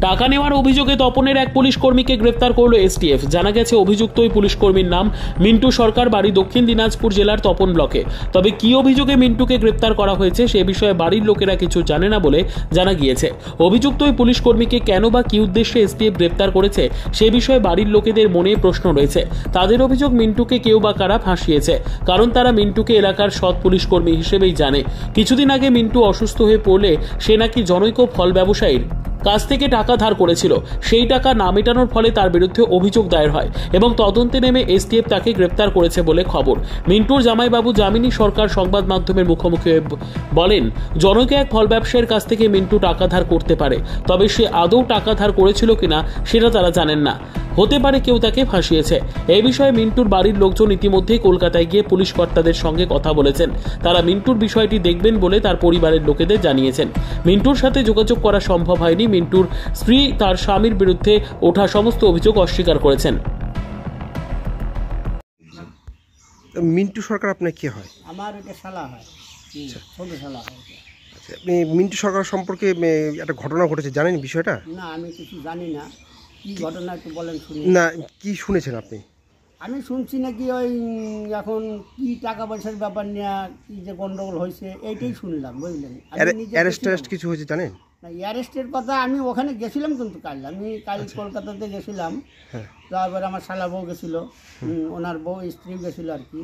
টাকা নেওয়ার অভিযোগে তপনের এক পুলিশ কর্মীকে গ্রেফতার করল এসটিএফ। জানা গেছে অভিযুক্ত ওই পুলিশ কর্মীর নাম মিন্টু সরকার, বাড়ি দক্ষিণ দিনাজপুর জেলার তপন ব্লকে। তবে কী অভিযোগে মিন্টুকে গ্রেফতার করা হয়েছে সে বিষয়ে বাড়ির লোকেরা কিছু জানে না বলে জানা গিয়েছে। অভিযুক্ত ওই পুলিশ কর্মীকে কেন বা কী উদ্দেশ্যে এসটিএফ গ্রেফতার করেছে সে বিষয়ে বাড়ির লোকেদের মনে প্রশ্ন রয়েছে। তাদের অভিযোগ মিন্টুকে কেউ বা কারা ফাঁসিয়েছে, কারণ তারা মিন্টুকে এলাকার সৎ পুলিশ কর্মী হিসেবেই জানে। কিছুদিন আগে মিন্টু অসুস্থ হয়ে পড়লে সে নাকি জনৈক ফল ব্যবসায়ীর কাছ থেকে টাকা ধার করেছিল। সেই টাকা না মেটানোর ফলে তার বিরুদ্ধে অভিযোগ দায়ের হয় এবং তদন্তে নেমে এসটিএফ তাকে গ্রেফতার করেছে বলে খবর। মিন্টুর জামাইবাবু যামিনী সরকার সংবাদ মাধ্যমের মুখোমুখি বলেন, জনৈক এক ফল ব্যবসায়ীর কাছ থেকে মিন্টু টাকা ধার করতে পারে, তবে সে আদৌ টাকা ধার করেছিল কিনা সেটা তারা জানেন না। হতে পারে কেউ তাকে ফাঁসিয়েছে। এই বিষয়ে মিন্টুর বাড়ির লোকজন ইতিমধ্যেই কলকাতায় গিয়ে পুলিশ কর্তাদের সঙ্গে কথা বলেছেন। তারা মিন্টুর বিষয়টি দেখবেন বলে তার পরিবারের লোকেদের জানিয়েছেন। মিন্টুর সাথে যোগাযোগ করা সম্ভব হয়নি। মিন্টুর স্ত্রী তার স্বামীর বিরুদ্ধে ওঠা সমস্ত অভিযোগ অস্বীকার করেছেন। মিন্টু সরকার আপনার কি হয়? আমার এটা শালা হয়, ছোট শালা হয়। আচ্ছা, আপনি মিন্টু সরকার সম্পর্কে একটা ঘটনা ঘটেছে, জানেন বিষয়টা? না, আমি কিছু জানি না। কি ঘটনা একটু বলেন শুনি। না, কি শুনেছেন আপনি? আমি শুনছি নাকি ওই এখন কি টাকা পয়সার ব্যাপার নিয়ে কি যে গন্ডগোল হয়েছে এইটাই শুনলাম, বুঝলেন। অ্যারেস্ট কিছু হয়েছে জানেন? না, অ্যারেস্টের কথা আমি ওখানে গেছিলাম, কিন্তু কাল কলকাতাতে গেছিলাম। তারপরে আমার শালা বউ গেছিলো, ওনার বউ স্ত্রী গেছিলো আর কি,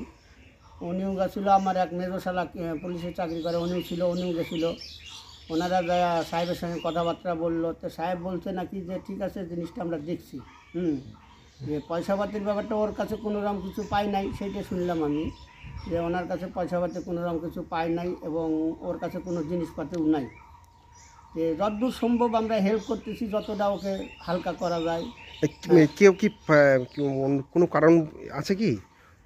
উনিও গেছিলো। আমার এক মেজো শালা পুলিশের চাকরি করে, উনিও ছিল, উনিও গেছিলো। ওনারা সাহেবের সঙ্গে কথাবার্তা বললো, তো সাহেব বলছে নাকি যে ঠিক আছে, জিনিসটা আমরা দেখছি। যে পয়সাপাতির ব্যাপারটা ওর কাছে কোনোরকম কিছু পাই নাই, সেইটা শুনলাম আমি, যে ওনার কাছে পয়সাপাতি কোনোরকম কিছু পাই নাই এবং ওর কাছে কোনো জিনিসপাতিও নাই। যে যতদূর সম্ভব আমরা হেল্প করতেছি, যতটা ওকে হালকা করা যায়। কেউ কি কোনো কারণ আছে কি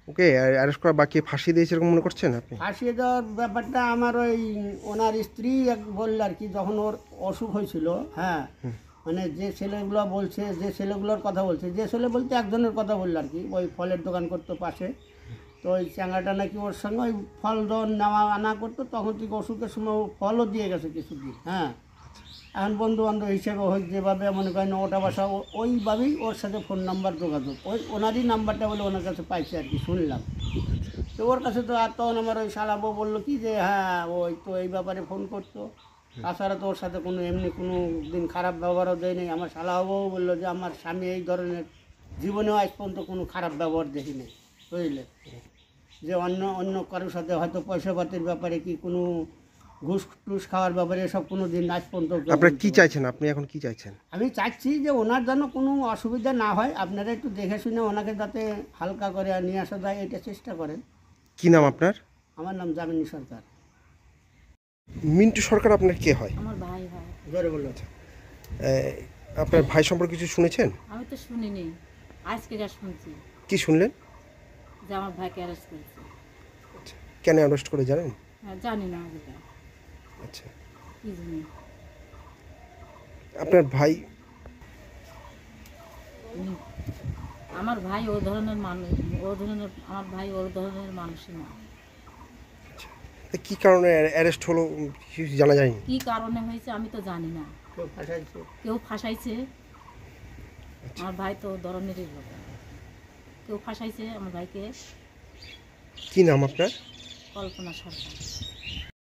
ওকে অ্যারেস্ট করা বা কে ফাঁসিয়ে দিয়েছে এরকম মনে করছেন আপনি? ফাঁসিয়ে দেওয়ার ব্যাপারটা আমার ওই ওনার স্ত্রী বলল আর কি, যখন ওর অসুখ হয়েছিল। হ্যাঁ, মানে যে ছেলেগুলো বলছে, যে ছেলেগুলোর কথা বলছে, যে ছেলে বলতে একজনের কথা বললো আর কি, ওই ফলের দোকান করতো পাশে। তো ওই চ্যাংড়াটা নাকি ওর সঙ্গে ওই ফল যখন নেওয়া আনা করতো, তখন থেকে অসুখের সময় ফলও দিয়ে গেছে কিছুদিন। হ্যাঁ, এখন বন্ধু বান্ধব হিসেবে হোক, যেভাবে মনে করেন ওটা বাসা, ওইভাবেই ওর সাথে ফোন নাম্বার যোগাযোগ, ওই ওনারই নাম্বারটা বলে ওনার কাছে পাইছে আর কি, শুনলাম। তো ওর কাছে তো আর তখন আমার ওই শালাবো বললো কি যে হ্যাঁ, ওই তো এই ব্যাপারে ফোন করতো। তাছাড়া তো ওর সাথে কোনো এমনি কোনো দিন খারাপ ব্যবহারও দেয়নি। আমার শালাবাবুও বললো যে আমার স্বামী এই ধরনের জীবনেও আজ পর্যন্ত কোনো খারাপ ব্যবহার দেখিনি, বুঝলে। যে অন্য কারোর সাথে হয়তো পয়সাপাতির ব্যাপারে কি কোনো ঘুষ টুস খাওয়ার ব্যাপারে এসব কোনো দিন আজ পর্যন্ত। আপনারা কি চাইছেন? আপনি এখন কি চাইছেন? আমি চাচ্ছি যে ওনার যেন কোনো অসুবিধা না হয়, আপনারা একটু দেখে শুনে ওনাকে যাতে হালকা করে নিয়ে আসা যায়, এটা চেষ্টা করেন। কি নাম আপনার? আমার নাম যামিনী সরকার। মিন্টু সরকার আপনার কে হয়? আমার ভাই হয়। জোরে বললো। আপনার ভাই সম্পর্কে কিছু শুনেছেন? আমি তো শুনিনি, আজকে যা শুনছি। কি শুনলেন? যে আমার ভাইকে অ্যারেস্ট করেছে। কেন অ্যারেস্ট করে জানেন? হ্যাঁ, জানি না এটা। আচ্ছা, কি জানি আপনার ভাই? আমার ভাই ও ধরনের মানুষ, আমার ভাই ওর ধরনের মানুষই না। কি কারণে অ্যারেস্ট হলো কিছু জানা যায়নি? কি কারণে হয়েছে আমি তো জানি না। কেউ ফাঁসাইছে। আমার ভাই তো ধরনেরই লোক, কেউ ফাঁসাইছে আমার ভাইকে। কি নাম আপনার? কল্পনা সরকার।